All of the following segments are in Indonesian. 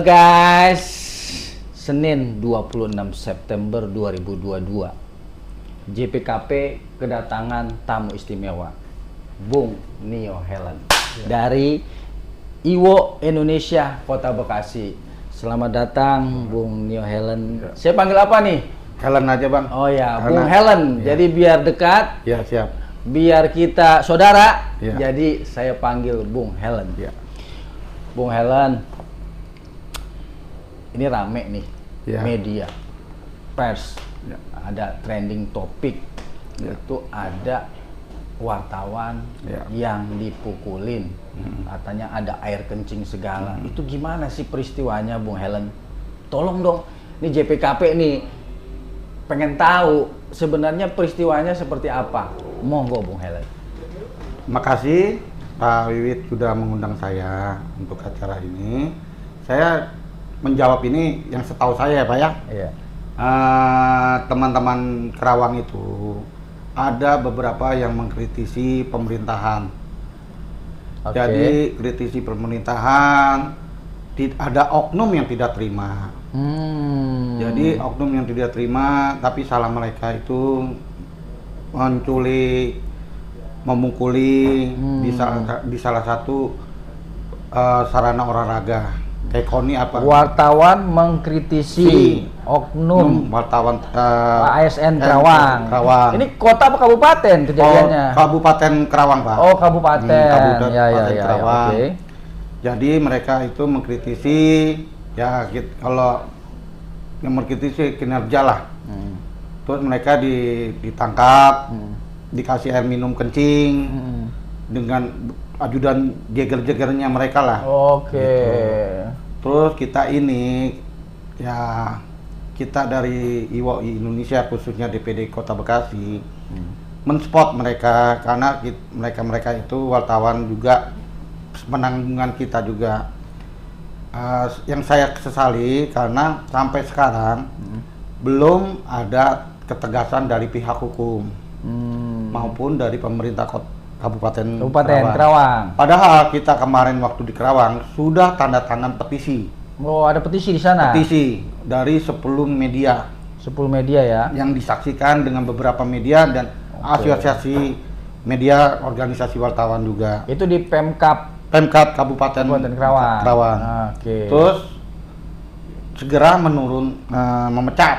Halo guys, Senin 26 September 2022 JPKP kedatangan tamu istimewa Bung Nio Helen dari Iwo Indonesia Kota Bekasi. Selamat datang Bung Nio Helen. Saya panggil apa nih? Helen aja bang. Oh ya, Karena, Bung Helen. Ya. Jadi biar dekat. Ya siap. Biar kita saudara. Ya. Jadi saya panggil Bung Helen. Ya. Bung Helen. Ini rame nih, Ya. media, pers, Ya. ada trending topik, Ya. itu ada wartawan Ya. yang dipukulin, katanya ada air kencing segala. Itu gimana sih peristiwanya, Bung Helen? Tolong dong, ini JPKP nih, pengen tahu sebenarnya peristiwanya seperti apa. Monggo, Bung Helen. Makasih Pak Wiwit sudah mengundang saya untuk acara ini. Saya menjawab ini yang setahu saya Pak ya. Iya. Teman-teman Kerawang itu ada beberapa yang mengkritisi pemerintahan. Oke. Jadi kritisi pemerintahan, ada oknum yang tidak terima. Jadi oknum yang tidak terima, tapi salah mereka itu menculik, memukuli di salah satu sarana olahraga. Kayak KONI apa? Wartawan mengkritisi oknum wartawan ASN Kerawang. Kerawang. Ini kota apa kabupaten kejadiannya? Kabupaten Kerawang, Pak. Oh, kabupaten. Kabupaten Ya. Kerawang. Oke. Jadi mereka itu mengkritisi ya kalau yang mengkritisi kinerja lah. Terus mereka ditangkap, dikasih air minum kencing dengan ajudan jeger-jegernya mereka lah. Oke. Gitu. Terus kita ini ya kita dari Iwo Indonesia khususnya DPD Kota Bekasi menspot mereka karena mereka itu wartawan juga penanggungan kita juga. Yang saya sesali karena sampai sekarang belum ada ketegasan dari pihak hukum maupun dari pemerintah Kabupaten Kerawang. Padahal kita kemarin waktu di Kerawang sudah tanda tangan petisi. Oh, ada petisi di sana. Petisi dari 10 media 10 media ya. yang disaksikan dengan beberapa media dan asosiasi media organisasi wartawan juga. Itu di Pemkab Kabupaten Kerawang. Oke. Terus segera memecat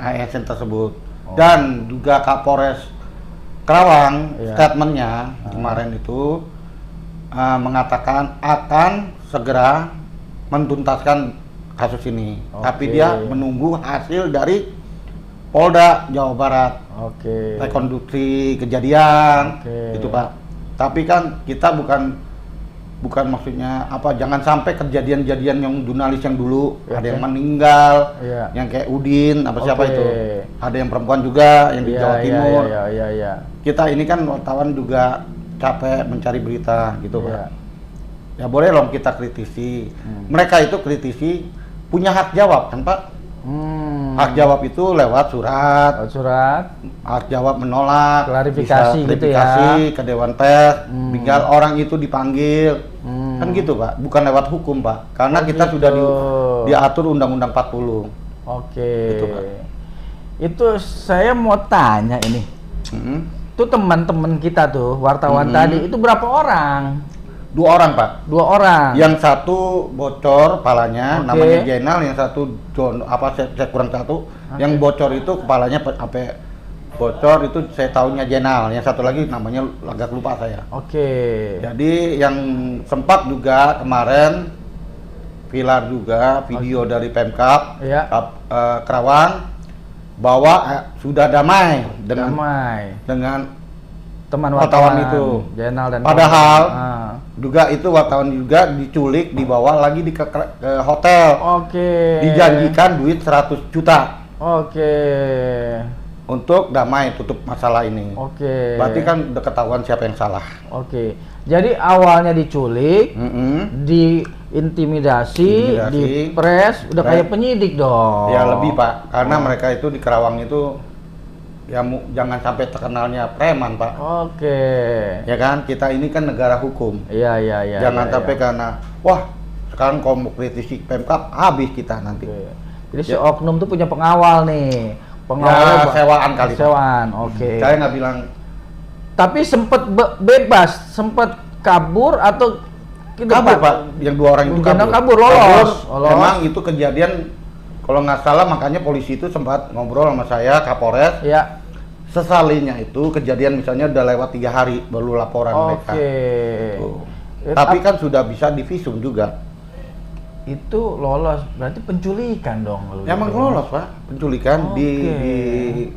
ASN tersebut. Dan juga Kapolres Kerawang statementnya kemarin itu mengatakan akan segera menuntaskan kasus ini. Tapi dia menunggu hasil dari Polda Jawa Barat. Rekonstruksi kejadian itu Pak. Tapi kan kita bukan maksudnya apa, jangan sampai kejadian-kejadian yang jurnalis yang dulu ada yang meninggal, yang kayak Udin siapa itu, ada yang perempuan juga yang di Jawa Timur. Kita ini kan wartawan juga capek mencari berita gitu Pak. Ya boleh loh kita kritisi. Mereka itu kritisi punya hak jawab kan Pak. Hak jawab itu lewat surat. Hak jawab menolak, klarifikasi gitu ya. Ke Dewan Pers, tinggal orang itu dipanggil. Kan gitu Pak, bukan lewat hukum Pak. Karena kita sudah diatur Undang-Undang 40. Gitu, Pak. Itu saya mau tanya ini. Itu teman-teman kita tuh, wartawan tadi, itu berapa orang? 2 orang Pak. 2 orang. Yang satu bocor kepalanya, namanya Jenal, yang satu saya kurang satu. Yang bocor itu kepalanya sampai bocor itu saya tahunya Jenal, yang satu lagi namanya agak lupa saya. Jadi yang sempat juga kemarin viral juga video dari Pemkab Kerawang bahwa sudah damai dengan teman wartawan itu. Jenal dan padahal juga itu wartawan juga diculik, dibawa lagi ke hotel. Dijanjikan duit 100 juta. Untuk damai tutup masalah ini. Berarti kan udah ketahuan siapa yang salah. Jadi awalnya diculik, diintimidasi, dipres, udah kayak penyidik dong. Ya lebih Pak, karena mereka itu di Kerawang itu ya jangan sampai terkenalnya preman Pak. Ya kan, kita ini kan negara hukum. Jangan sampai karena wah Sekarang kalau mau kritisi Pemkab habis kita nanti. Jadi si oknum tuh punya pengawal nih. Pengawal sewaan kali. Sewaan, oke. Saya nggak bilang. Tapi sempet bebas, sempet kabur atau kabur Pak? Yang 2 orang itu kabur, lolos. Emang itu kejadian, kalau nggak salah makanya polisi itu sempat ngobrol sama saya, Kapolres. Ya. Sesalinya itu kejadian misalnya udah lewat 3 hari baru laporan mereka. Tapi kan sudah bisa divisum juga. Itu lolos, berarti penculikan dong. Emang lolos Pak, penculikan di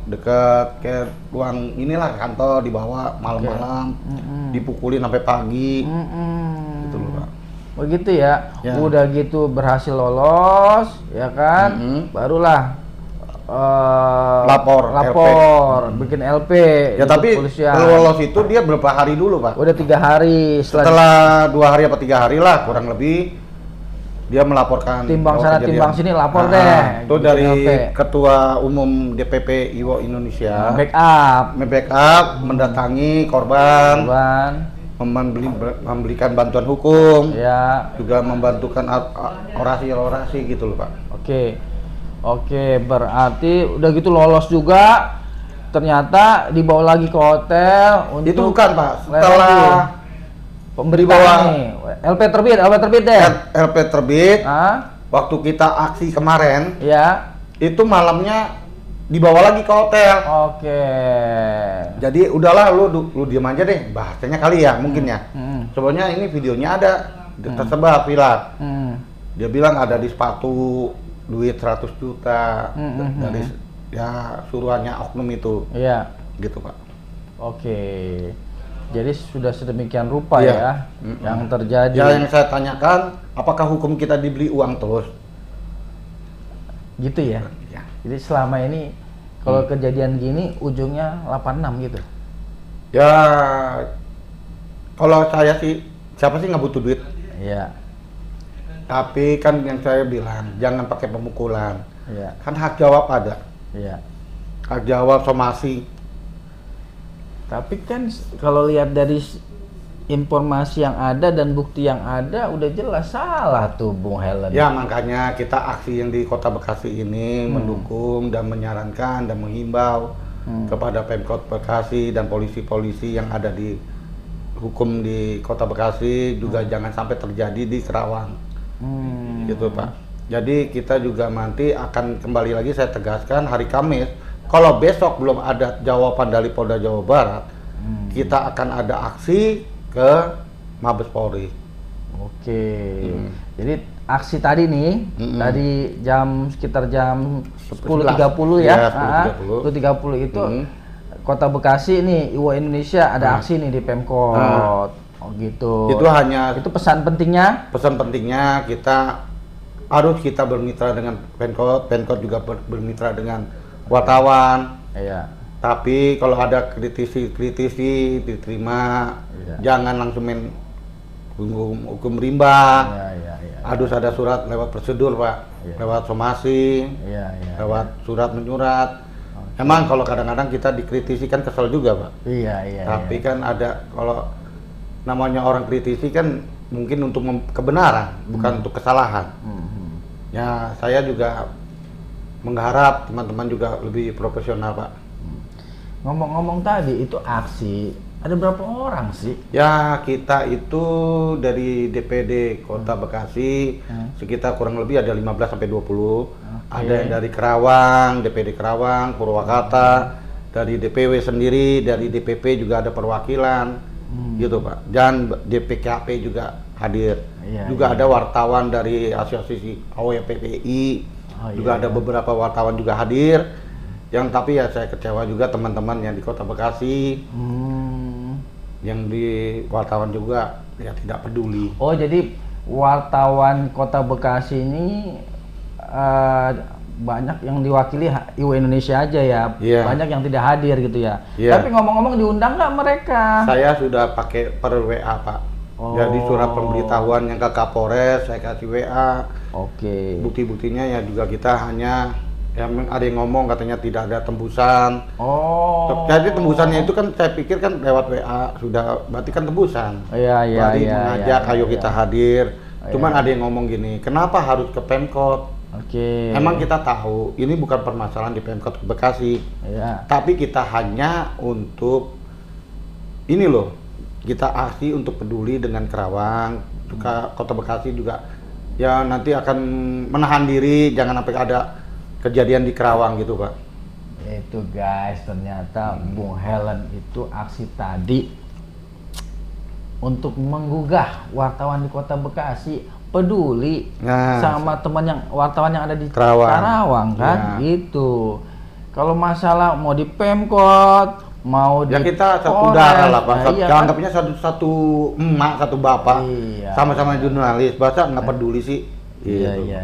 dekat kayak ruang inilah kantor, dibawa malam-malam, dipukulin sampai pagi, gitu loh Pak. Begitu ya, udah gitu berhasil lolos, ya kan, barulah lapor, bikin LP. Ya tapi kalau lolos itu dia berapa hari dulu Pak? Udah 3 hari. Setelah 2 hari apa 3 hari lah kurang lebih. Dia melaporkan timbang sana timbang sini lapor deh. Itu dari Ketua Umum DPP Iwo Indonesia. Backup, mendatangi korban, memberikan bantuan hukum, juga membantukan orasi gitu loh Pak. Oke, berarti udah gitu lolos juga. Ternyata dibawa lagi ke hotel untuk itu bukan Pak, setelah pemberitaan nih, LP terbit deh. LP terbit. Waktu kita aksi kemarin, itu malamnya dibawa lagi ke hotel. Jadi udahlah lu diam aja deh, bahasanya kali ya mungkin ya. Sebenarnya ini videonya ada tersebar viral. Dia bilang ada di sepatu duit 100 juta dari suruhannya oknum itu. Gitu Pak. Jadi sudah sedemikian rupa ya yang terjadi. Yang saya tanyakan, apakah hukum kita dibeli uang terus? Gitu ya? Jadi selama ini kalau kejadian gini ujungnya 86 gitu? Ya, kalau saya sih, siapa sih nggak butuh duit? Tapi kan yang saya bilang, jangan pakai pemukulan. Kan hak jawab ada. Hak jawab somasi. Tapi kan kalau lihat dari informasi yang ada dan bukti yang ada udah jelas salah tuh Bung Helen. Ya makanya kita aksi yang di Kota Bekasi ini mendukung dan menyarankan dan menghimbau kepada Pemkot Bekasi dan polisi-polisi yang ada di hukum di Kota Bekasi juga jangan sampai terjadi di Kerawang. Gitu Pak. Jadi kita juga nanti akan kembali lagi saya tegaskan hari Kamis. Kalau besok belum ada jawaban dari Polda Jawa Barat, kita akan ada aksi ke Mabes Polri. Jadi aksi tadi nih, tadi sekitar jam 10.30 ya, 10.30 itu Kota Bekasi nih, Iwo Indonesia ada aksi nih di Pemkot. Gitu. Itu pesan pentingnya? Pesan pentingnya kita harus bermitra dengan Pemkot juga bermitra dengan wartawan. Tapi kalau ada kritisi diterima, jangan langsung main hukum rimba. Harus ada surat lewat prosedur Pak, lewat somasi, lewat surat menyurat. Emang kalau kadang-kadang kita dikritisi kan kesel juga Pak. Tapi kan ada, kalau namanya orang kritisi kan mungkin untuk kebenaran, bukan untuk kesalahan. Ya saya juga mengharap teman-teman juga lebih profesional Pak. Ngomong-ngomong tadi itu aksi, ada berapa orang sih? Ya kita itu dari DPD Kota Bekasi sekitar kurang lebih ada 15 sampai 20. Ada yang dari Kerawang, DPD Kerawang, Purwakarta, dari DPW sendiri, dari DPP juga ada perwakilan, gitu Pak. Dan DPKP juga hadir. Juga ada wartawan dari Asosiasi AWPPI. Juga ada beberapa wartawan juga hadir, yang tapi ya saya kecewa juga teman-teman yang di Kota Bekasi, yang di wartawan juga ya tidak peduli. Jadi wartawan Kota Bekasi ini banyak yang diwakili Iwo Indonesia aja ya, banyak yang tidak hadir gitu ya. Tapi ngomong-ngomong diundang nggak mereka? Saya sudah pakai per WA Pak. Jadi surat pemberitahuan yang ke Kapolres saya kasih WA. Bukti-buktinya ya juga kita hanya ada yang ngomong katanya tidak ada tembusan. Jadi tembusannya itu kan saya pikir kan lewat WA sudah berarti kan tembusan. Berarti mengajak ayo kita hadir. Cuman ada yang ngomong gini, kenapa harus ke Pemkot? Oke. Emang kita tahu ini bukan permasalahan di Pemkot Bekasi, tapi kita hanya untuk ini loh, kita aksi untuk peduli dengan Kerawang, juga Kota Bekasi juga ya nanti akan menahan diri jangan sampai ada kejadian di Kerawang gitu Pak. Itu guys, ternyata Bung Helen itu aksi tadi untuk menggugah wartawan di Kota Bekasi peduli sama teman yang wartawan yang ada di Karawang kan, gitu. Kalau masalah mau di Pemkot, mau ya di kita satu Polres, darah lah Pak, iya, anggapnya satu emak, satu bapak, sama-sama jurnalis, bahasa nggak peduli sih. Iya.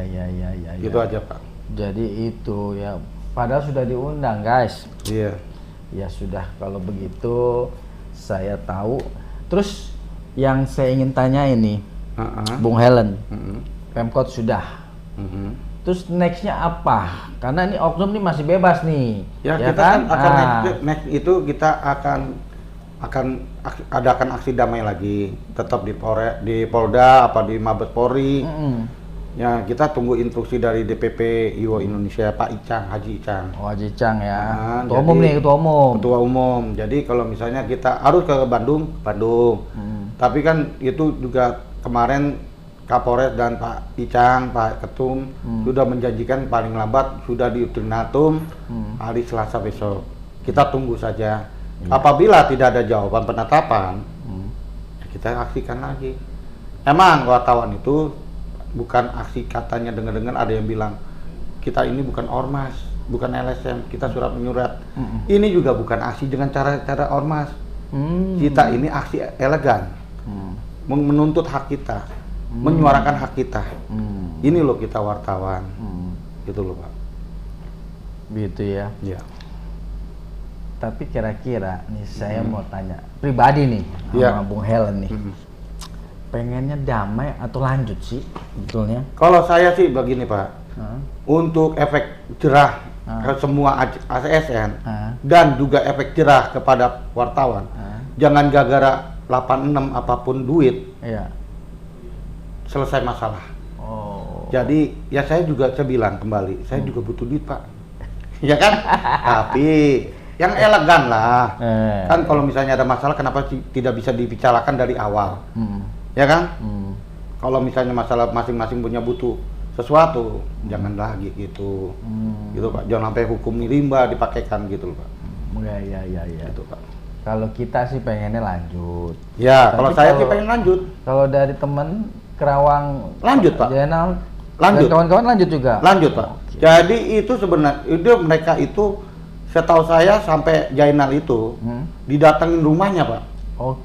Gitu aja Pak. Jadi itu ya, padahal sudah diundang guys. Iya. Ya sudah, kalau begitu saya tahu. Terus yang saya ingin tanya ini, Bung Helen, Pemkot sudah. Terus nextnya apa? Karena ini oknum ini masih bebas nih. Ya kita kan akan next itu kita akan adakan aksi damai lagi, tetap di Polda apa di Mabes Polri. Ya kita tunggu instruksi dari DPP Iwo Indonesia Pak Icang, Haji Icang. Oh Haji Icang ya. Ketua umum nih, ketua umum. Ketua umum. Jadi kalau misalnya kita harus ke Bandung. Tapi kan itu juga kemarin Kapolres dan Pak Icang, Pak Ketum sudah menjanjikan paling lambat sudah di ultimatum hari Selasa besok. Kita tunggu saja. Apabila tidak ada jawaban penetapan, ya kita aksikan lagi. Emang wartawan itu bukan aksi, katanya dengar-dengar ada yang bilang kita ini bukan ormas, bukan LSM, kita surat menyurat. Ini juga bukan aksi dengan cara-cara ormas. Kita ini aksi elegan. Menuntut hak kita, menyuarakan hak kita. Ini loh kita wartawan, gitu loh Pak. Gitu ya. Ya. Tapi kira-kira nih saya mau tanya pribadi nih sama Bung Helen nih, pengennya damai atau lanjut sih betulnya? Kalau saya sih begini Pak, untuk efek jerah ke semua ASN dan juga efek jerah kepada wartawan, jangan gara-gara 86 apapun duit, selesai masalah. Jadi ya saya bilang kembali, saya juga butuh duit Pak, ya kan? Tapi yang elegan lah. Kan kalau misalnya ada masalah, kenapa tidak bisa dibicarakan dari awal, ya kan? Kalau misalnya masalah masing-masing punya butuh sesuatu, jangan lagi gitu, gitu Pak. Jangan sampai hukum rimba dipakaikan gitu Pak. Iya. Gitu Pak. Kalau kita sih pengennya lanjut. Ya, kalau saya sih pengen lanjut. Kalau dari temen Kerawang lanjut Pak. Jenal, lanjut. Kawan-kawan lanjut juga. Lanjut Pak. Okay. Jadi itu sebenarnya mereka itu, setahu saya sampai Jainal itu didatengin rumahnya Pak.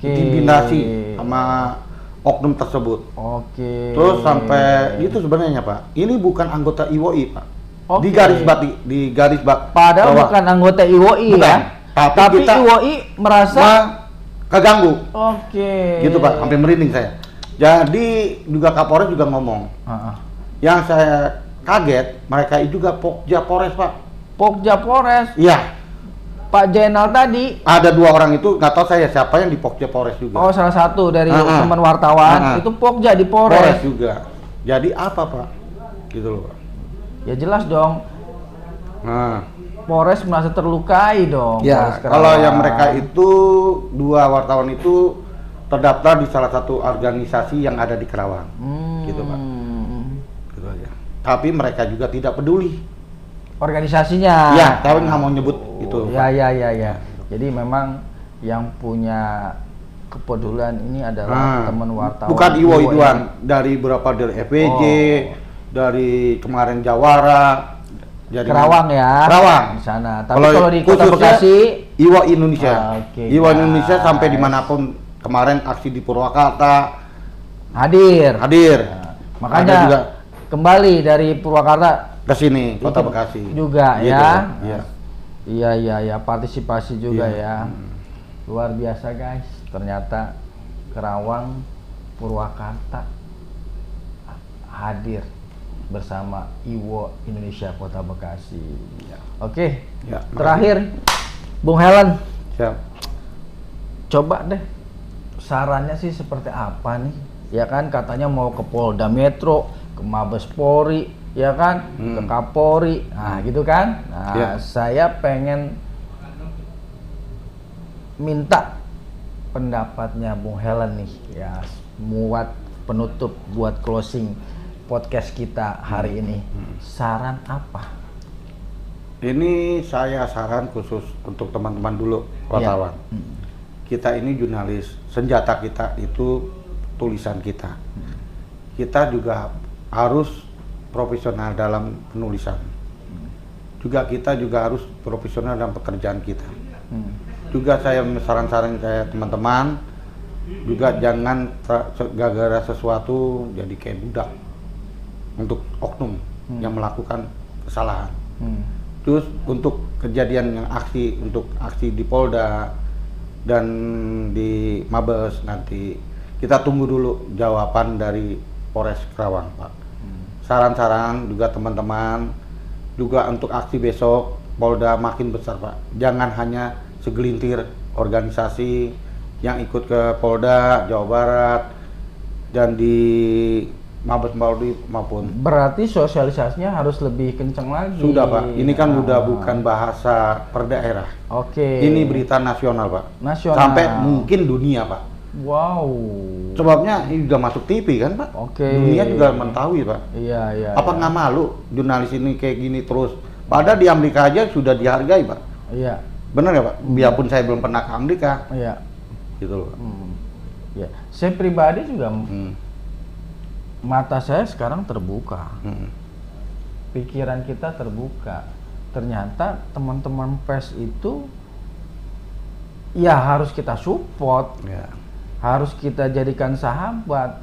Diintimidasi sama oknum tersebut. Terus sampai itu sebenarnya Pak. Ini bukan anggota IWOI Pak. Di garis padahal bukan anggota IWOI ya. Tapi kita IWOI merasa keganggu. Gitu Pak, sampai merinding saya. Jadi juga Kapolres juga ngomong. Yang saya kaget, mereka juga Pokja Polres Pak. Pokja Polres? Iya. Pak Jenal tadi? Ada 2 orang itu, nggak tahu saya siapa yang di Pokja Polres juga. Oh, salah satu dari teman wartawan itu Pokja di Polres juga. Jadi apa Pak? Gitu loh Pak. Ya jelas dong. Polres merasa terlukai dong. Ya, kalau yang mereka itu 2 wartawan itu terdaftar di salah satu organisasi yang ada di Kerawang, gitu Pak. Gitu aja. Tapi mereka juga tidak peduli. Organisasinya. Ya, tapi nggak mau nyebut itu. Ya. Jadi memang yang punya kepedulian ini adalah teman wartawan. Bukan IWOI doang, dari berapa dari FWJ, dari kemarin Jawara. Jadi Kerawang ya. Kerawang di sana. Tapi kalau di Kota Bekasi IWOI Indonesia. IWOI Indonesia sampai dimanapun, kemarin aksi di Purwakarta hadir. Makanya juga kembali dari Purwakarta ke sini Kota Bekasi juga gitu, ya. Iya, partisipasi juga ya. Luar biasa guys. Ternyata Kerawang, Purwakarta hadir bersama IWO Indonesia Kota Bekasi. Oke. Terakhir Bung Helen. Siap. Coba deh sarannya sih seperti apa nih ya kan, katanya mau ke Polda Metro, ke Mabes Polri, ya kan, ke Kapolri, nah gitu kan. Nah, saya pengen minta pendapatnya Bung Helen nih, ya, buat penutup, buat closing podcast kita hari ini. Saran apa? Ini saya saran khusus untuk teman-teman dulu, wartawan. Kita ini jurnalis, senjata kita itu tulisan kita. Kita juga harus profesional dalam penulisan. Kita juga harus profesional dalam pekerjaan kita. Juga saya saran-saran saya teman-teman, juga jangan gara-gara sesuatu jadi kayak budak untuk oknum yang melakukan kesalahan. Terus untuk kejadian yang untuk aksi di Polda dan di Mabes nanti kita tunggu dulu jawaban dari Polres Kerawang, Pak. Saran-saran juga teman-teman juga untuk aksi besok Polda makin besar, Pak. Jangan hanya segelintir organisasi yang ikut ke Polda Jawa Barat dan di Mabes Polri maupun. Berarti sosialisasinya harus lebih kencang lagi. Sudah, Pak. Ini kan udah bukan bahasa per daerah. Oke. Ini berita nasional, Pak. Nasional. Sampai mungkin dunia, Pak. Wow. Sebabnya ini udah masuk TV kan, Pak. Oke. Dunia juga mengetahui, Pak. Iya. Apa nggak malu jurnalis ini kayak gini terus? Padahal di Amerika aja sudah dihargai, Pak. Iya. Benar ya, Pak? Biarpun saya belum pernah ke Amerika. Iya. Gitu loh, Pak. Ya. Saya pribadi juga mata saya sekarang terbuka. Pikiran kita terbuka. Ternyata teman-teman pers itu ya harus kita support. Ya. Harus kita jadikan sahabat.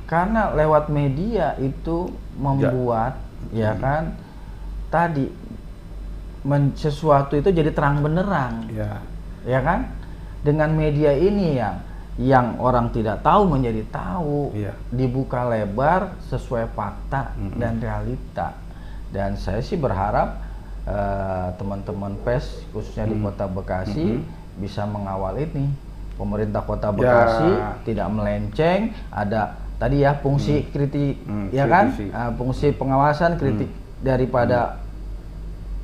Karena lewat media itu membuat ya kan tadi sesuatu itu jadi terang benderang. Ya kan? Dengan media ini yang orang tidak tahu menjadi tahu, dibuka lebar sesuai fakta dan realita. Dan saya sih berharap teman-teman pers khususnya di Kota Bekasi bisa mengawal ini. Pemerintah Kota Bekasi tidak melenceng, ada tadi ya fungsi kritik, ya kan, fungsi pengawasan kritik daripada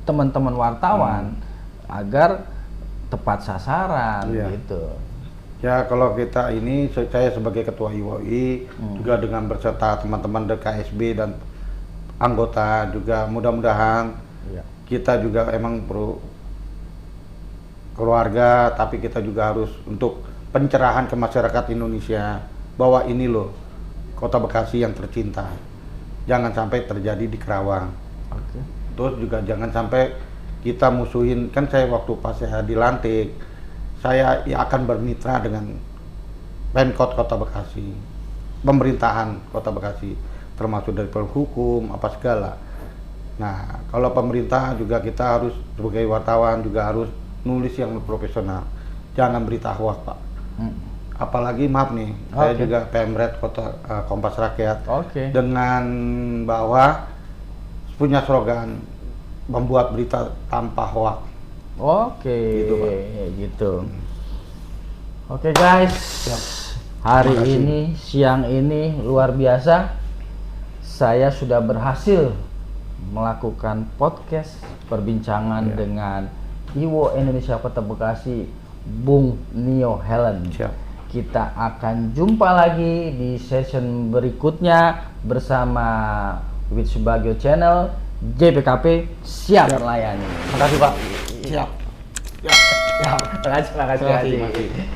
teman-teman wartawan agar tepat sasaran gitu. Ya, kalau kita ini, saya sebagai Ketua IWOI juga dengan berserta teman-teman dari KSB dan anggota juga mudah-mudahan kita juga emang perlu keluarga, tapi kita juga harus untuk pencerahan ke masyarakat Indonesia bahwa ini loh Kota Bekasi yang tercinta. Jangan sampai terjadi di Kerawang. Terus juga jangan sampai kita musuhin, kan saya waktu pas saya dilantik, saya akan bermitra dengan Pemkot Kota Bekasi, pemerintahan Kota Bekasi, termasuk dari hukum apa segala. Nah, kalau pemerintah juga kita harus sebagai wartawan juga harus nulis yang profesional, jangan berita hoax, Pak. Apalagi maaf nih, saya juga Pemret Kota Kompas Rakyat dengan bahwa punya slogan membuat berita tanpa hoax. Gitu, Pak. Gitu. Oke guys, hari ini, siang ini luar biasa. Saya sudah berhasil melakukan podcast perbincangan dengan IWO Indonesia Kota Bekasi, Bung Nio Helen. Kita akan jumpa lagi di session berikutnya bersama With Subagio Channel. JPKP siap melayani. Terima kasih, Pak. Siap. Terima kasih.